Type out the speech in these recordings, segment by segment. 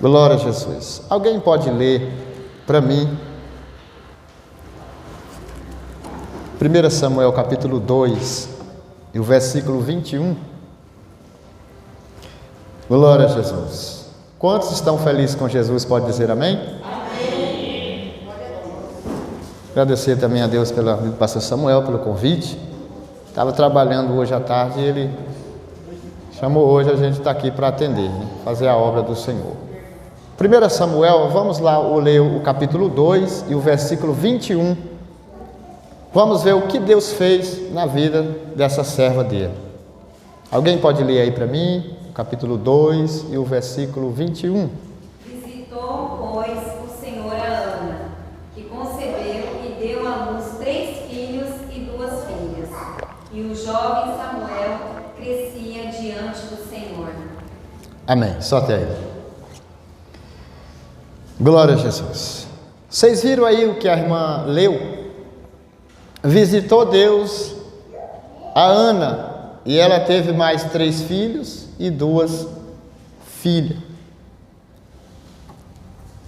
Glória a Jesus. Alguém pode ler para mim 1 Samuel capítulo 2 e o versículo 21? Glória a Jesus. Quantos estão felizes com Jesus? Pode dizer amém? Amém. Agradecer também a Deus pelo pastor Samuel, pelo convite. Estava trabalhando hoje à tarde e ele chamou hoje, a gente está aqui para atender, né? Fazer a obra do Senhor. 1 Samuel, vamos lá ler o capítulo 2 e o versículo 21. Vamos ver o que Deus fez na vida dessa serva dele. Alguém pode ler aí para mim? O capítulo 2 e o versículo 21. Visitou, pois, o Senhor a Ana, que concebeu e deu à luz 3 filhos e 2 filhas. E o jovem Samuel crescia diante do Senhor. Amém. Só até aí. Glória a Jesus. Vocês viram aí o que a irmã leu? Visitou Deus a Ana e ela teve mais 3 filhos e 2 filhas.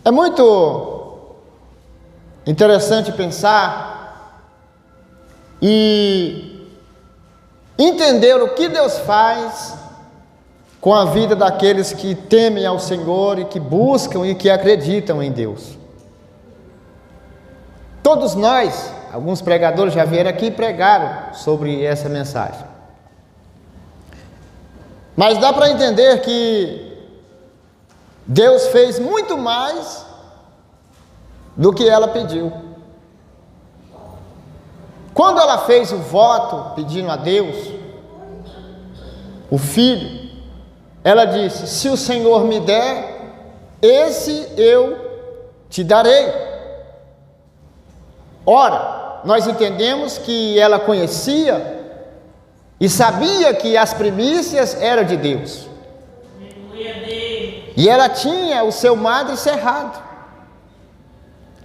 É muito interessante pensar e entender o que Deus faz com a vida daqueles que temem ao Senhor e que buscam e que acreditam em Deus. Todos nós, alguns pregadores já vieram aqui e pregaram sobre essa mensagem. Mas dá para entender que Deus fez muito mais do que ela pediu. Quando ela fez o voto pedindo a Deus o filho, ela disse: se o Senhor me der, esse eu te darei. Ora, nós entendemos que ela conhecia e sabia que as primícias eram de Deus. E ela tinha o seu madre cerrado.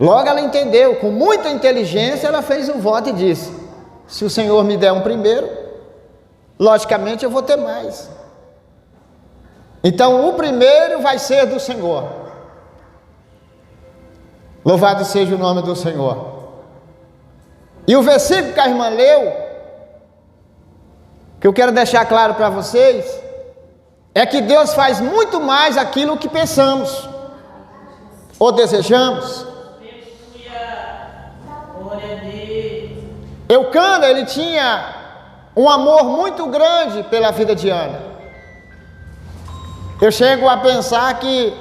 Logo ela entendeu, com muita inteligência ela fez o voto e disse: se o Senhor me der um primeiro, logicamente eu vou ter mais. Então o primeiro vai ser do Senhor. Louvado seja o nome do Senhor. E o versículo que a irmã leu, que eu quero deixar claro para vocês, é que Deus faz muito mais aquilo que pensamos ou desejamos. Eucana, ele tinha um amor muito grande pela vida de Ana. Eu chego a pensar que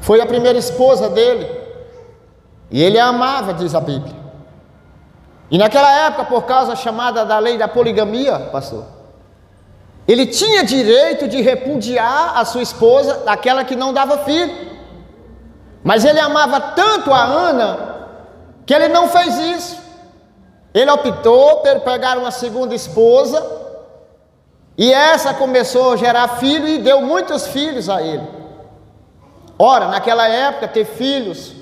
foi a primeira esposa dele, e ele a amava, diz a Bíblia. E naquela época, por causa chamada da lei da poligamia, pastor, ele tinha direito de repudiar a sua esposa, daquela que não dava filho. Mas ele amava tanto a Ana, que ele não fez isso. Ele optou por pegar uma segunda esposa, e essa começou a gerar filho e deu muitos filhos a ele. Ora, naquela época, ter filhos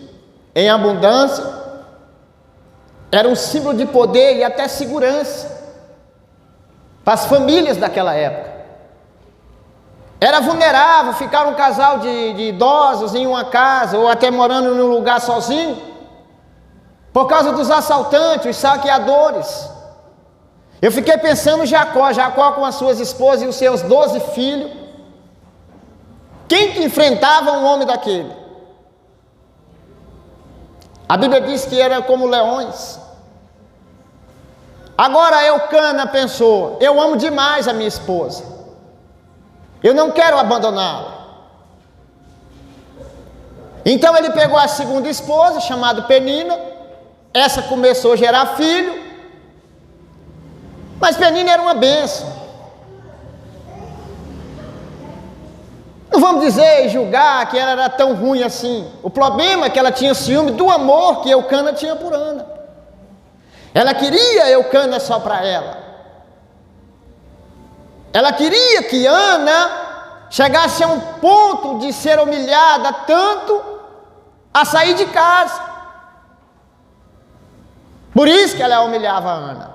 em abundância era um símbolo de poder e até segurança para as famílias daquela época. Era vulnerável ficar um casal de idosos em uma casa ou até morando num lugar sozinho, por causa dos assaltantes, os saqueadores. Eu fiquei pensando em Jacó com as suas esposas e os seus 12 filhos. Quem que enfrentava um homem daquele? A Bíblia diz que era como leões. Agora Eucana pensou: eu amo demais a minha esposa, eu não quero abandoná-la. Então ele pegou a segunda esposa, chamada Penina. Essa começou a gerar filho, mas Penina era uma bênção. Não vamos dizer e julgar que ela era tão ruim assim. O problema é que ela tinha ciúme do amor que Eucana tinha por Ana. Ela queria Eucana só para ela. Ela queria que Ana chegasse a um ponto de ser humilhada tanto a sair de casa. Por isso que ela humilhava a Ana.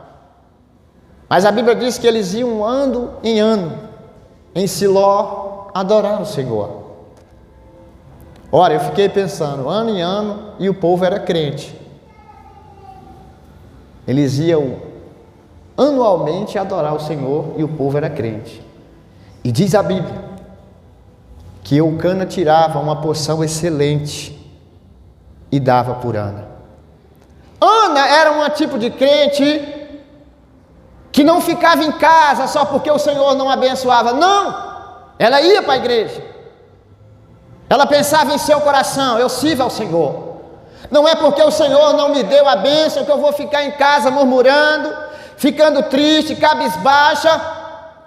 Mas a Bíblia diz que eles iam ano em ano em Siló adorar o Senhor. Ora, eu fiquei pensando, ano em ano, e o povo era crente. Eles iam anualmente adorar o Senhor e o povo era crente. E diz a Bíblia que Eucana tirava uma porção excelente e dava por Ana. Ana era um tipo de crente que não ficava em casa só porque o Senhor não abençoava. Não! Ela ia para a igreja. Ela pensava em seu coração, eu sirvo ao Senhor. Não é porque o Senhor não me deu a bênção que eu vou ficar em casa murmurando, ficando triste, cabisbaixa,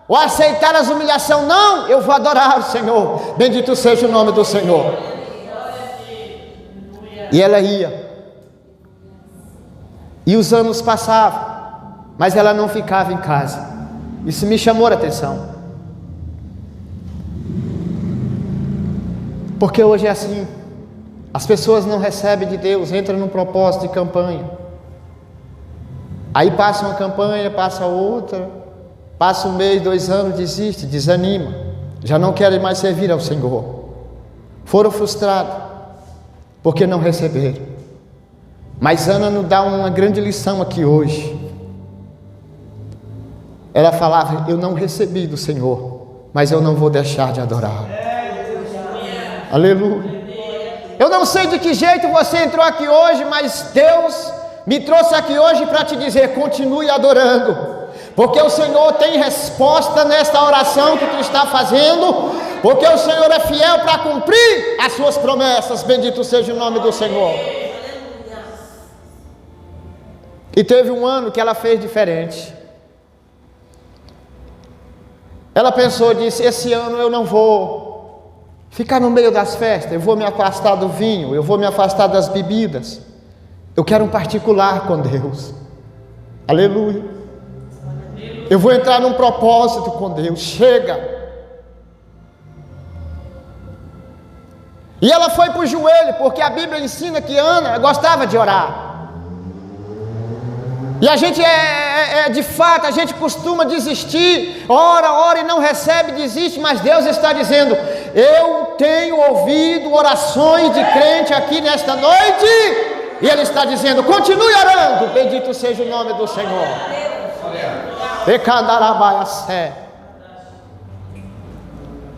ou aceitar as humilhações. Não, eu vou adorar o Senhor. Bendito seja o nome do Senhor. E ela ia. E os anos passavam, mas ela não ficava em casa. Isso me chamou a atenção. Porque hoje é assim. As pessoas não recebem de Deus, entram num propósito de campanha. Aí passa uma campanha, passa outra, passa um mês, 2 anos, desiste, desanima. Já não querem mais servir ao Senhor. Foram frustrados, porque não receberam. Mas Ana nos dá uma grande lição aqui hoje. Ela falava, eu não recebi do Senhor, mas eu não vou deixar de adorar. Aleluia. Eu não sei de que jeito você entrou aqui hoje, mas Deus me trouxe aqui hoje para te dizer, continue adorando, porque o Senhor tem resposta nesta oração que tu está fazendo, porque o Senhor é fiel para cumprir as suas promessas. Bendito seja o nome do Senhor. E teve um ano que ela fez diferente. Ela pensou, disse, esse ano eu não vou ficar no meio das festas, eu vou me afastar do vinho, eu vou me afastar das bebidas. Eu quero um particular com Deus. Aleluia. Eu vou entrar num propósito com Deus. Chega. E ela foi para o joelho, porque a Bíblia ensina que Ana gostava de orar. E a gente de fato, a gente costuma desistir, ora e não recebe, desiste, mas Deus está dizendo, eu tenho ouvido orações de crente aqui nesta noite, e Ele está dizendo, continue orando, bendito seja o nome do Senhor.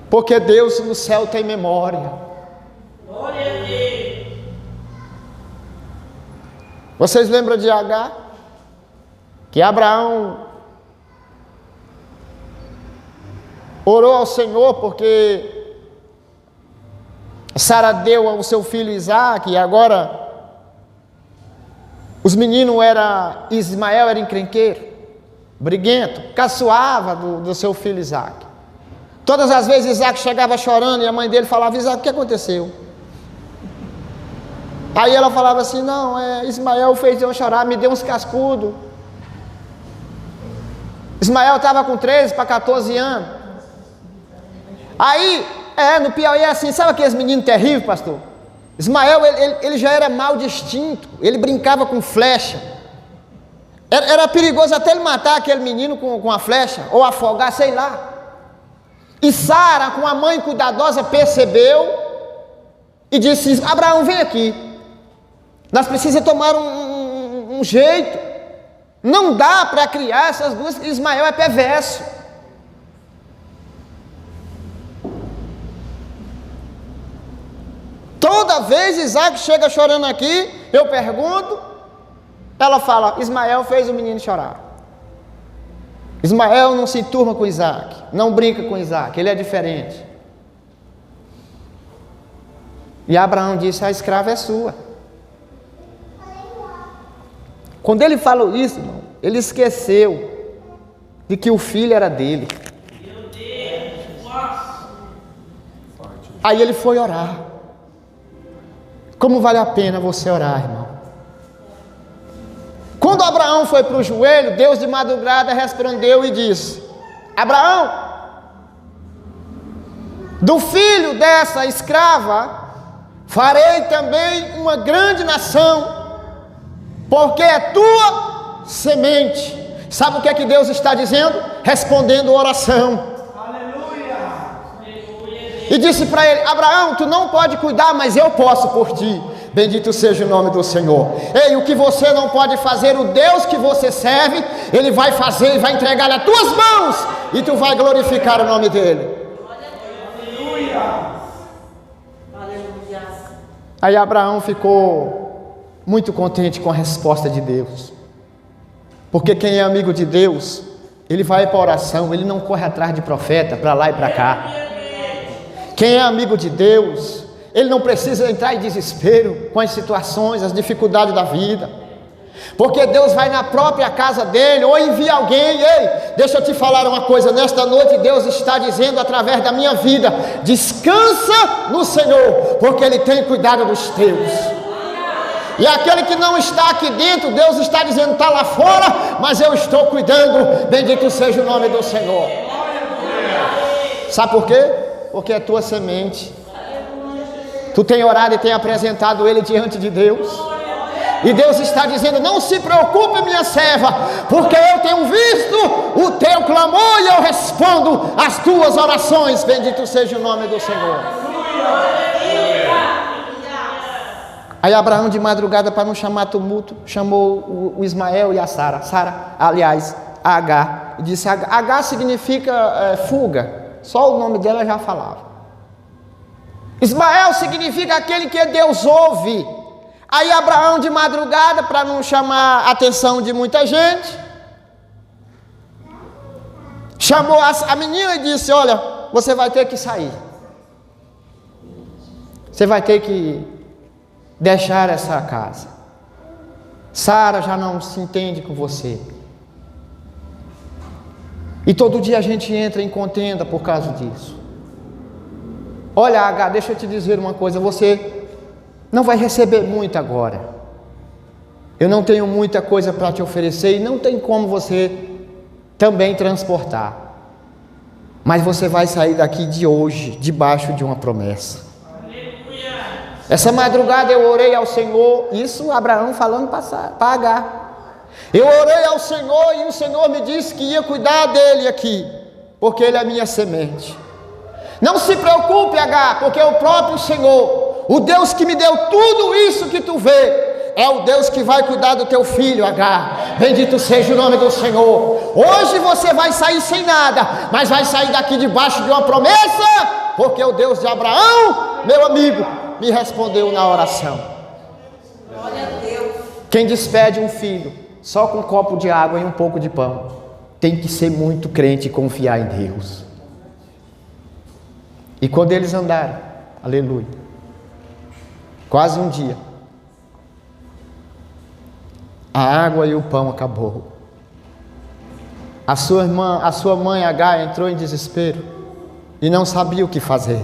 Porque Deus no céu tem memória. Vocês lembram de Agar? Que Abraão orou ao Senhor porque Sara deu ao seu filho Isaac, e agora os meninos Ismael era encrenqueiro, briguento, caçoava do seu filho Isaac. Todas as vezes Isaac chegava chorando e a mãe dele falava, Isaac, o que aconteceu? Aí ela falava assim, não, Ismael fez eu chorar, me deu uns cascudos. Ismael estava com 13 para 14 anos. Aí, no Piauí é assim, sabe aqueles meninos terríveis, pastor? Ismael, ele já era mal distinto, ele brincava com flecha. Era perigoso até ele matar aquele menino com a flecha, ou afogar, sei lá. E Sara, com a mãe cuidadosa, percebeu e disse, Abraão, vem aqui. Nós precisamos tomar um jeito. Não dá para criar essas duas. Ismael é perverso. Toda vez Isaac chega chorando aqui, eu pergunto, ela fala, Ismael fez o menino chorar. Ismael não se enturma com Isaac, não brinca com Isaac, ele é diferente. E Abraão disse, a escrava é sua. Quando ele falou isso, irmão, ele esqueceu de que o filho era dele. Aí ele foi orar. Como vale a pena você orar, irmão? Quando Abraão foi para o joelho, Deus de madrugada respondeu e disse, Abraão, do filho dessa escrava, farei também uma grande nação, porque é tua semente. Sabe o que é que Deus está dizendo? Respondendo oração. Aleluia. E disse para ele: Abraão, tu não pode cuidar, mas eu posso por ti. Bendito seja o nome do Senhor. Ei, o que você não pode fazer, o Deus que você serve, Ele vai fazer e vai entregar nas tuas mãos, e tu vai glorificar o nome dEle. Aí Abraão ficou muito contente com a resposta de Deus, porque quem é amigo de Deus, ele vai para a oração, ele não corre atrás de profeta para lá e para cá. Quem é amigo de Deus, ele não precisa entrar em desespero com as situações, as dificuldades da vida, porque Deus vai na própria casa dele, ou envia alguém. Ei, deixa eu te falar uma coisa, nesta noite Deus está dizendo através da minha vida: descansa no Senhor, porque Ele tem cuidado dos teus. E aquele que não está aqui dentro, Deus está dizendo: está lá fora, mas eu estou cuidando. Bendito seja o nome do Senhor. Sabe por quê? Porque é tua semente. Tu tem orado e tem apresentado ele diante de Deus, e Deus está dizendo: não se preocupe, minha serva, porque eu tenho visto o teu clamor e eu respondo as tuas orações. Bendito seja o nome do Senhor. Aí Abraão, de madrugada, para não chamar tumulto, chamou o Ismael e a Sara, a Agar, e disse: Agar significa fuga, só o nome dela já falava. Ismael significa aquele que Deus ouve. Aí Abraão, de madrugada, para não chamar a atenção de muita gente, chamou a menina e disse: olha, você vai ter que sair, você vai ter que deixar essa casa. Sara já não se entende com você, e todo dia a gente entra em contenda por causa disso. Olha, Agar, deixa eu te dizer uma coisa, você não vai receber muito agora. Eu não tenho muita coisa para te oferecer, e não tem como você também transportar. Mas você vai sair daqui de hoje, debaixo de uma promessa. Essa madrugada eu orei ao Senhor, isso Abraão falando para Agar. Eu orei ao Senhor e o Senhor me disse que ia cuidar dele aqui, porque ele é a minha semente. Não se preocupe, Agar, porque o próprio Senhor, o Deus que me deu tudo isso que tu vê, é o Deus que vai cuidar do teu filho, Agar. Bendito seja o nome do Senhor. Hoje você vai sair sem nada, mas vai sair daqui debaixo de uma promessa, porque o Deus de Abraão, meu amigo, me respondeu na oração. Glória a Deus. Quem despede um filho só com um copo de água e um pouco de pão, tem que ser muito crente e confiar em Deus. E quando eles andaram, aleluia, quase um dia, a água e o pão acabou. A sua mãe Agar entrou em desespero e não sabia o que fazer.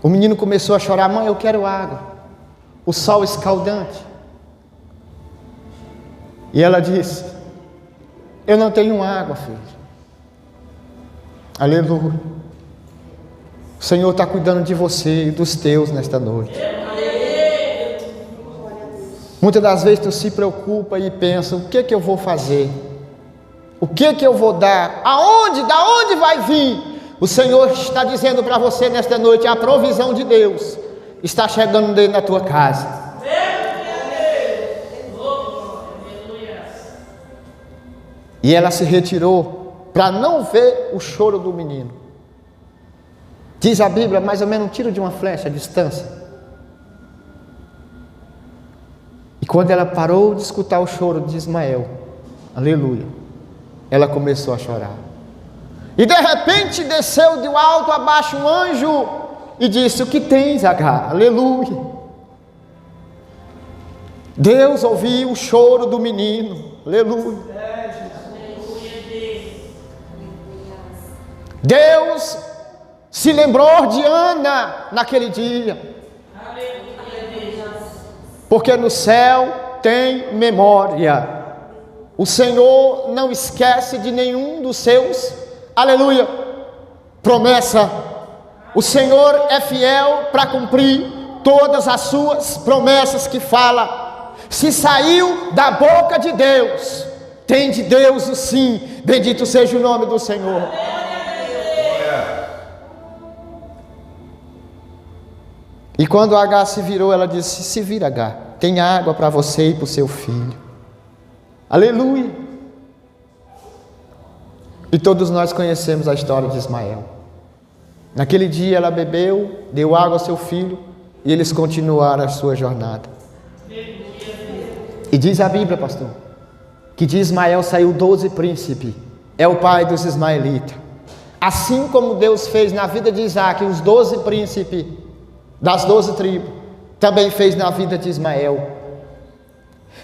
O menino começou a chorar: mãe, eu quero água. O sol escaldante. E ela disse: eu não tenho água, filho. Aleluia. O Senhor está cuidando de você e dos teus nesta noite. Muitas das vezes tu se preocupa e pensa: o que eu vou fazer? O que eu vou dar? Aonde? Da onde vai vir? O Senhor está dizendo para você nesta noite: a provisão de Deus está chegando dentro da tua casa. E ela se retirou para não ver o choro do menino. Diz a Bíblia, mais ou menos um tiro de uma flecha a distância. E quando ela parou de escutar o choro de Ismael, aleluia, ela começou a chorar. E de repente desceu de alto a baixo um anjo e disse: o que tens, Agar? Aleluia. Deus ouviu o choro do menino. Aleluia. Deus se lembrou de Ana naquele dia. Porque no céu tem memória. O Senhor não esquece de nenhum dos seus, aleluia, promessa. O Senhor é fiel para cumprir todas as suas promessas que fala. Se saiu da boca de Deus, tem de Deus o sim. Bendito seja o nome do Senhor. E quando Agar se virou, ela disse: se vira, Agar, tem água para você e para o seu filho. Aleluia! E todos nós conhecemos a história de Ismael. Naquele dia ela bebeu, deu água ao seu filho e eles continuaram a sua jornada. E diz a Bíblia, pastor, que de Ismael saiu 12 príncipes, é o pai dos ismaelitas. Assim como Deus fez na vida de Isaac os 12 príncipes das 12 tribos, também fez na vida de Ismael.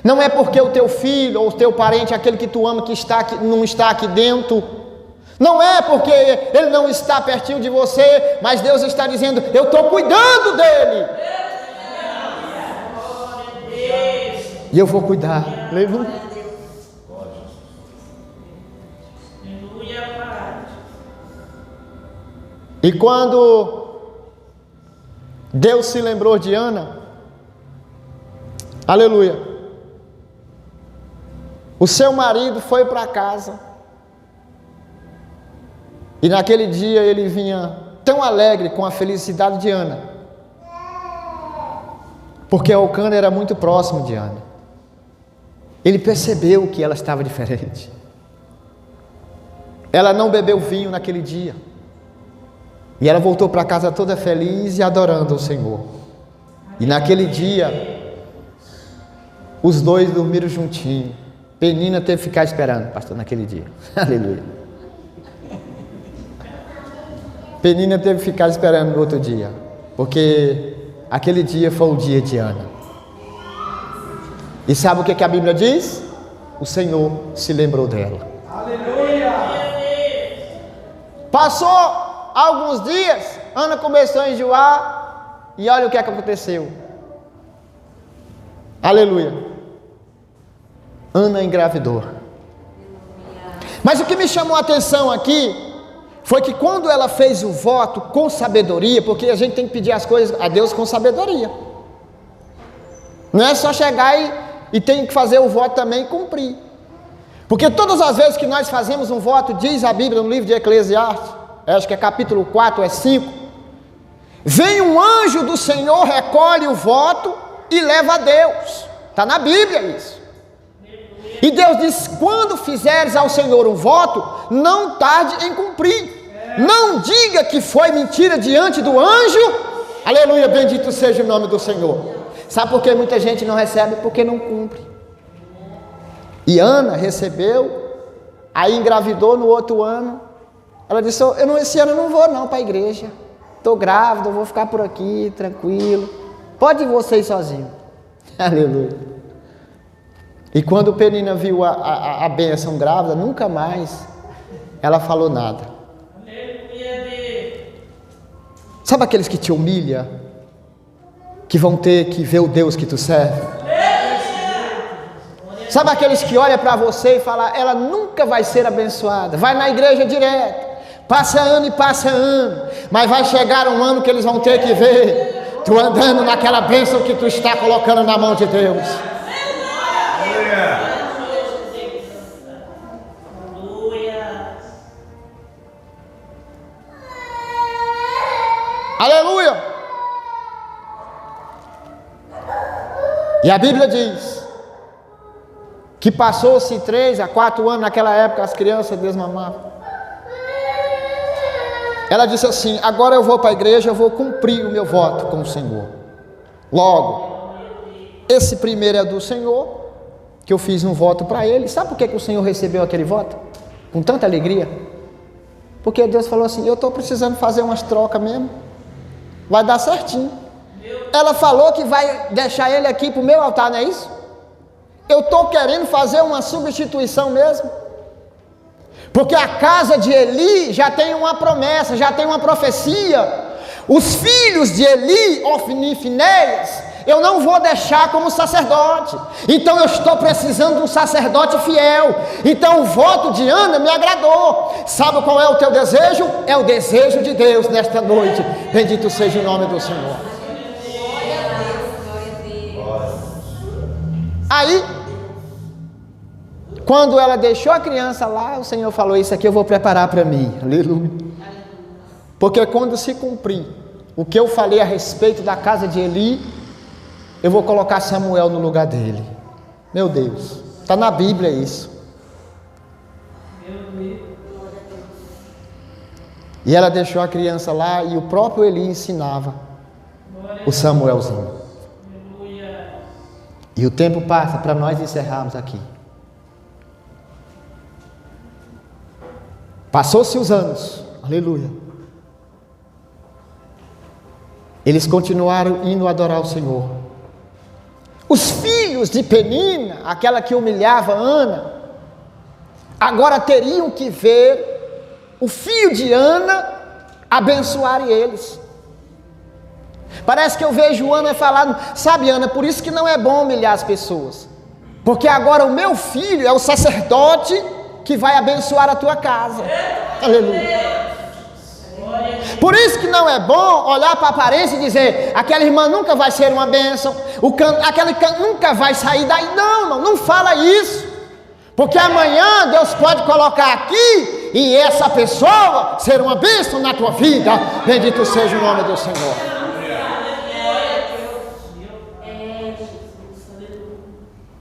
Não é porque o teu filho ou o teu parente, aquele que tu ama, que está aqui, não está aqui dentro. Não é porque ele não está pertinho de você, mas Deus está dizendo: eu estou cuidando dele. E eu vou cuidar. Aleluia. E quando Deus se lembrou de Ana, aleluia, o seu marido foi para casa, e naquele dia ele vinha tão alegre com a felicidade de Ana, porque Elcana era muito próximo de Ana. Ele percebeu que ela estava diferente. Ela não bebeu vinho naquele dia, e ela voltou para casa toda feliz e adorando o Senhor. E naquele dia os dois dormiram juntinhos. Penina teve que ficar esperando, pastor, naquele dia. Aleluia. Penina teve que ficar esperando no outro dia, porque aquele dia foi o dia de Ana. E sabe o que a Bíblia diz? O Senhor se lembrou dela. Aleluia. Passou alguns dias, Ana começou a enjoar, e olha o que aconteceu. Aleluia. Ana engravidou. Mas o que me chamou a atenção aqui foi que quando ela fez o voto com sabedoria, porque a gente tem que pedir as coisas a Deus com sabedoria, não é só chegar e tem que fazer o voto também e cumprir, porque todas as vezes que nós fazemos um voto, diz a Bíblia no livro de Eclesiastes, acho que é capítulo 4, é 5, vem um anjo do Senhor, recolhe o voto e leva a Deus. Está na Bíblia isso. E Deus diz: quando fizeres ao Senhor um voto, não tarde em cumprir. Não diga que foi mentira diante do anjo. Aleluia, bendito seja o nome do Senhor. Sabe por que muita gente não recebe? Porque não cumpre. E Ana recebeu, aí engravidou no outro ano. Ela disse: esse ano eu não vou não para a igreja. Estou grávida, eu vou ficar por aqui, tranquilo. Pode ir vocês sozinhos. Aleluia. E quando Penina viu a bênção grávida, nunca mais ela falou nada. Sabe aqueles que te humilham, que vão ter que ver o Deus que tu serve? Sabe aqueles que olham para você e falam: ela nunca vai ser abençoada, vai na igreja direto, passa ano e passa ano, mas vai chegar um ano que eles vão ter que ver tu andando naquela bênção que tu está colocando na mão de Deus. Aleluia! E a Bíblia diz que passou-se 3 a 4 anos, naquela época as crianças desmamavam. Ela disse assim: agora eu vou para a igreja, eu vou cumprir o meu voto com o Senhor. Logo, esse primeiro é do Senhor, que eu fiz um voto para ele. Sabe por que o Senhor recebeu aquele voto? Com tanta alegria. Porque Deus falou assim: eu estou precisando fazer umas trocas mesmo. Vai dar certinho. Ela falou que vai deixar ele aqui para o meu altar, não é isso? Eu estou querendo fazer uma substituição mesmo. Porque a casa de Eli já tem uma promessa, já tem uma profecia. Os filhos de Eli, Ofni e Finéias, eu não vou deixar como sacerdote. Então eu estou precisando de um sacerdote fiel. Então o voto de Ana me agradou. Sabe qual é o teu desejo? É o desejo de Deus nesta noite. Bendito seja o nome do Senhor. Aí, quando ela deixou a criança lá, o Senhor falou: isso aqui eu vou preparar para mim. Aleluia. Porque quando se cumprir o que eu falei a respeito da casa de Eli, eu vou colocar Samuel no lugar dele. Meu Deus, está na Bíblia isso. E ela deixou a criança lá e o próprio Eli ensinava o Samuelzinho. E o tempo passa para nós encerrarmos aqui. Passou-se os anos, aleluia. Eles continuaram indo adorar o Senhor. Os filhos de Penina, aquela que humilhava Ana, agora teriam que ver o filho de Ana abençoar eles. Parece que eu vejo Ana falando, sabe, Ana, por isso que não é bom humilhar as pessoas, porque agora o meu filho é o sacerdote que vai abençoar a tua casa. Aleluia. Por isso que não é bom olhar para a aparência e dizer, aquela irmã nunca vai ser uma bênção, aquele nunca vai sair daí. Não fala isso, porque amanhã Deus pode colocar aqui e essa pessoa ser uma bênção na tua vida. Bendito seja o nome do Senhor.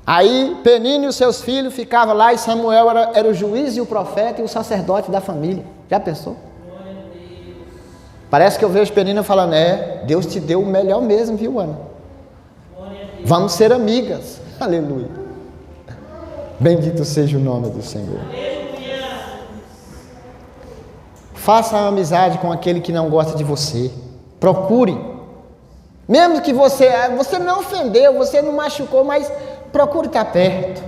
Aí Penina e os seus filhos ficavam lá e Samuel era o juiz e o profeta e o sacerdote da família. Já pensou? Parece que eu vejo Penina falando, Deus te deu o melhor mesmo, viu, Ana? Vamos ser amigas. Aleluia. Bendito seja o nome do Senhor. Faça amizade com aquele que não gosta de você. Procure. Mesmo que você não ofendeu, você não machucou, mas procure estar perto.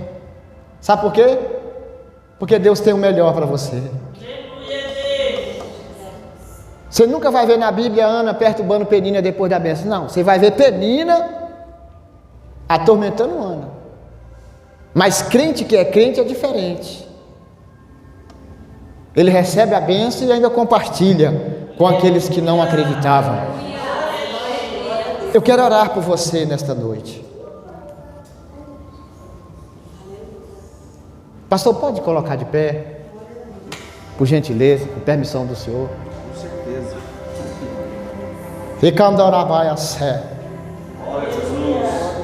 Sabe por quê? Porque Deus tem o melhor para você. Você nunca vai ver na Bíblia Ana perturbando Penina depois da bênção. Não, você vai ver Penina atormentando Ana. Mas crente que é crente é diferente. Ele recebe a bênção e ainda compartilha com aqueles que não acreditavam. Eu quero orar por você nesta noite. Pastor, pode colocar de pé? Por gentileza, com permissão do Senhor. Com certeza.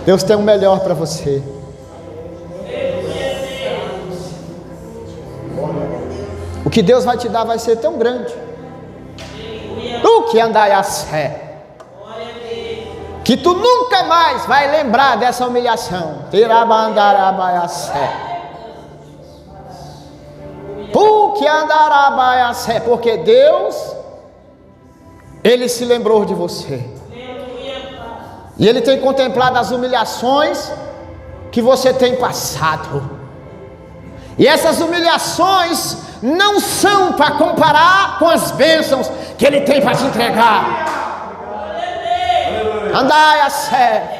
Deus tem o melhor para você. O que Deus vai te dar vai ser tão grande. Tu que andai a fé, que tu nunca mais vai lembrar dessa humilhação. Tu que andará a fé, porque Deus, Ele se lembrou de você. E Ele tem contemplado as humilhações que você tem passado. E essas humilhações não são para comparar com as bênçãos que Ele tem para te entregar. Andai a fé.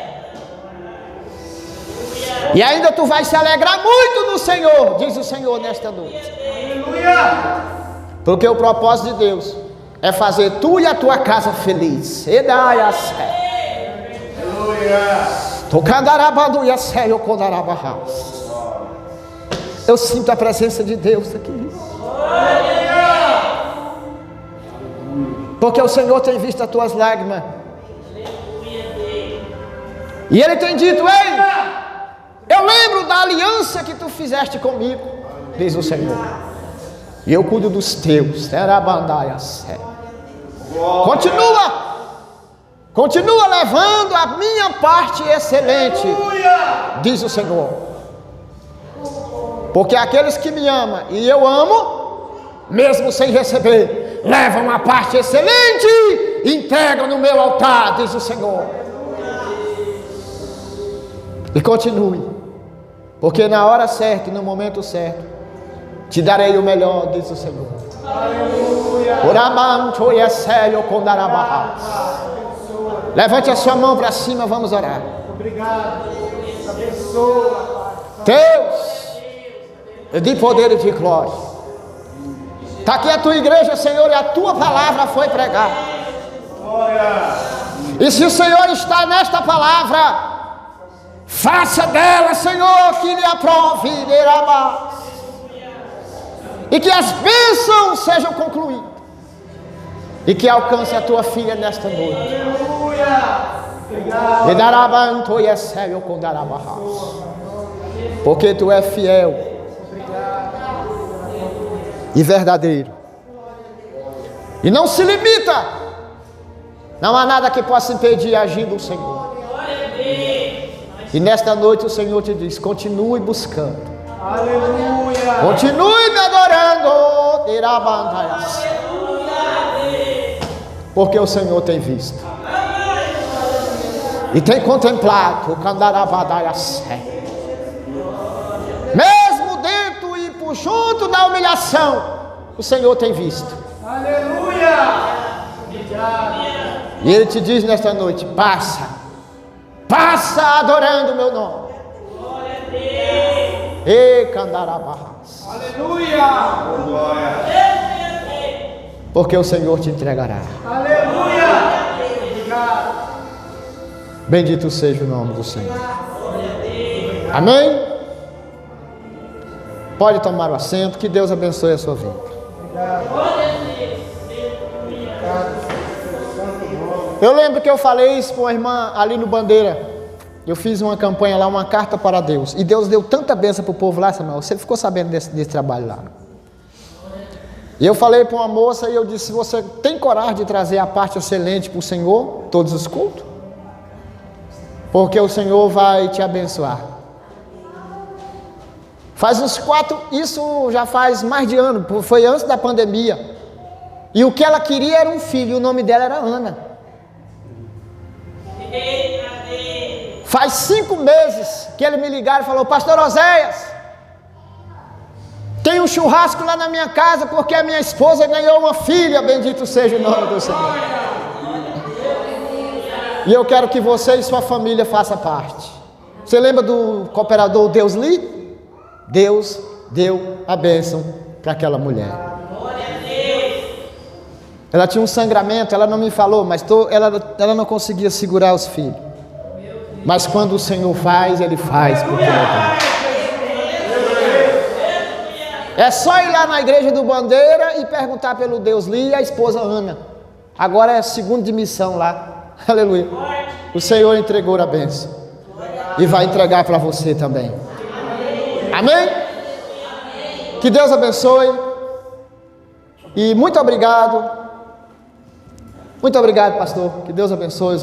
E ainda tu vai se alegrar muito no Senhor, diz o Senhor nesta noite. Porque o propósito de Deus é fazer tu e a tua casa feliz. Andai a fé. Eu sinto a presença de Deus aqui. Porque o Senhor tem visto as tuas lágrimas. E Ele tem dito, ei, eu lembro da aliança que tu fizeste comigo, diz o Senhor. E eu cuido dos teus. Continua levando a minha parte excelente, diz o Senhor. Porque aqueles que me amam e eu amo, mesmo sem receber, levam a parte excelente e entregam no meu altar, diz o Senhor. E continue, porque na hora certa e no momento certo te darei o melhor, diz o Senhor. Levante a sua mão para cima, vamos orar. Obrigado. Abençoa. Deus de poder e de glória. Está aqui a tua igreja, Senhor, e a tua palavra foi pregada. E se o Senhor está nesta palavra, faça dela, Senhor, que lhe aprove, e que as bênçãos sejam concluídas. E que alcance a tua filha nesta noite. Aleluia. E darabanto e sério com darabarras. Porque tu és fiel e verdadeiro. E não se limita. Não há nada que possa impedir a agir do Senhor. E nesta noite o Senhor te diz: continue buscando. Aleluia. Continue me adorando. Dirabandaias. Porque o Senhor tem visto. E tem contemplado o Candarabadaias. Mesmo dentro e por junto da humilhação, o Senhor tem visto. Aleluia. E Ele te diz nesta noite: passa adorando o meu nome. E Candarabahas. Aleluia. Porque o Senhor te entregará. Aleluia. Obrigado. Bendito seja o nome do Senhor. Amém? Pode tomar o assento. Que Deus abençoe a sua vida. Eu lembro que eu falei isso para uma irmã ali no Bandeira. Eu fiz uma campanha lá, uma carta para Deus. E Deus deu tanta bênção para o povo lá, Samuel. Você ficou sabendo desse trabalho lá. E eu falei para uma moça e eu disse: você tem coragem de trazer a parte excelente para o Senhor, todos os cultos? Porque o Senhor vai te abençoar. Isso já faz mais de ano, foi antes da pandemia. E o que ela queria era um filho, e o nome dela era Ana. Faz 5 meses que ele me ligaram e falou: pastor Oséias, tem um churrasco lá na minha casa porque a minha esposa ganhou uma filha, bendito seja o nome do Senhor. E eu quero que você e sua família façam parte. Você lembra do cooperador Deus Lee? Deus deu a bênção para aquela mulher. Ela tinha um sangramento, ela não me falou, mas ela não conseguia segurar os filhos. Mas quando o Senhor faz, Ele faz porque Ele é Deus. É só ir lá na igreja do Bandeira e perguntar pelo Deus Lee e a esposa Ana. Agora é segundo de missão lá. Aleluia. O Senhor entregou a bênção. E vai entregar para você também. Amém? Que Deus abençoe. E muito obrigado. Muito obrigado, pastor. Que Deus abençoe.